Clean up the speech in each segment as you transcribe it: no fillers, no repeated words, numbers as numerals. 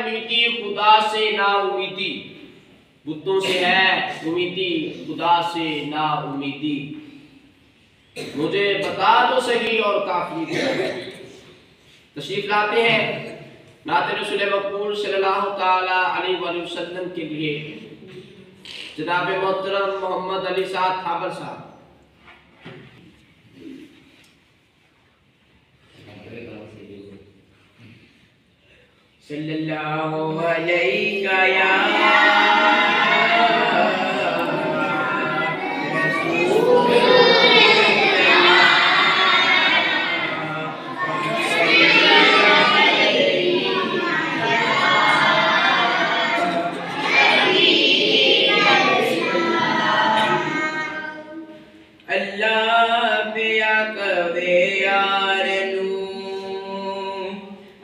उम्मीदी खुदा से ना उम्मीदी, बुतों से है उम्मीदी खुदा से ना उम्मीदी। मुझे बता तो सही और काफी तशरीफ लाते हैं नाते रसूल मकबूल सल्लल्लाहु ताला अलैहि वसल्लम के लिए जनाब मोहतरम मोहम्मद अली साहब थाबर साहब। सल्लल्लाहु अलैहि या अल्लाह पिया कवे यार नू,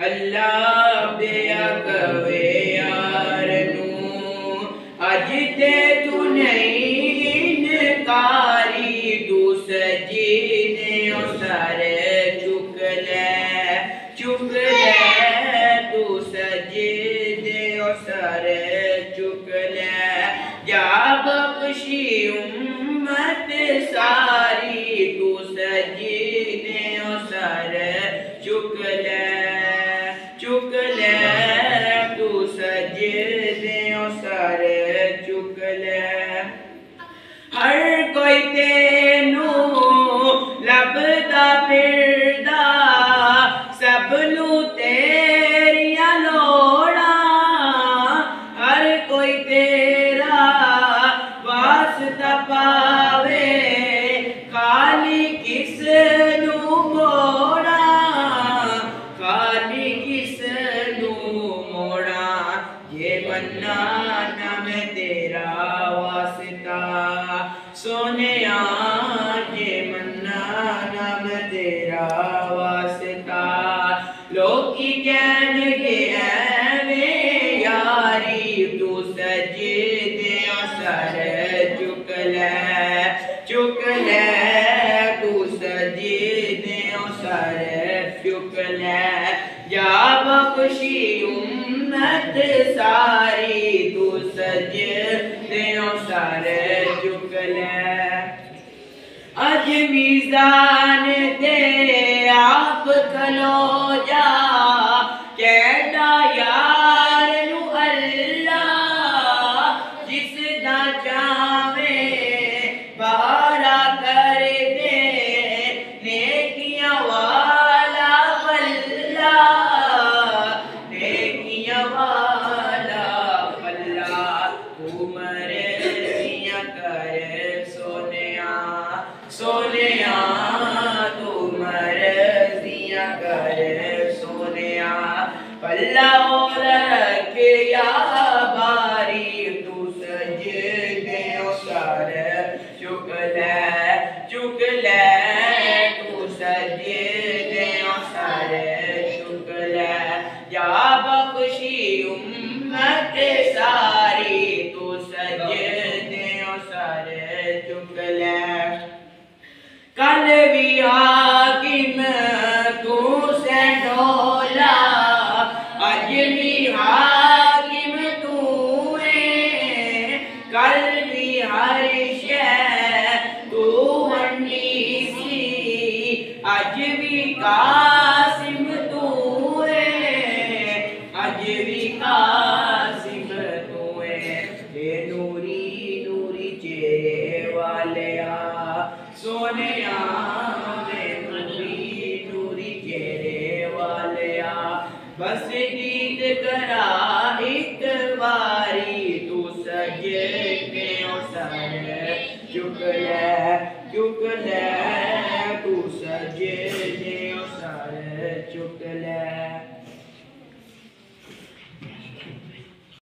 अल्लाह पिया कवे यार नू, अज ते तू नहीं नकारी तू सजीने सर चुक ले तू सजीने सर चुक ले, जा बख्शी उम्मत सारी तू सजीने सर चुक ले तू सजीने सर चुक ले। हर कोई तेनू लभदा फिरदा सब नू तेरिया लोड़ा, हर कोई तेरा वास्ता पावे खाली किस नू मोड़ा, खाली किस नू मोड़ा। ये मन्ना नाम तेरा वास्ता सोनिया, ये मन्ना नाम तेरा वास्ता। लोकी कहणगे ऐवें यारी तू सजदे सर चुक ले तू सजदे सर चुक ले, या बख्शी उम्मत सारी तू सजदे सर चुक ले। अज मीज़ान ते आप खलो जा कहता यार नू अल्लाह, जिसदा चावे बहारा कर दे नेकियां वाला बल्ला, नेकियां वाला बल्ला। तू मर्ज़ियां कर सोनिया तू मर्ज़ियां कर सोनिया, पल्ला रख या बारी तू सजदे सर चुक ले तू सजदे सर चुक ले, या बख्शी उम्मत सारी तू सजदे सर चुक ले। कल भी हाकिम तू से ढोला, अज भी हाकिम तू है, कल भी हर शै तू वंडी सी, अज भी कासिम तू है, अज भी कासिम तू है। ये नूरी नूरी चेहरे वालिया सोनिया, नूरी नूरी चेहरे वालिया, बस दीद करा एक बारी तू सजदे सर चुक ले तू सजदे सर चुक ले।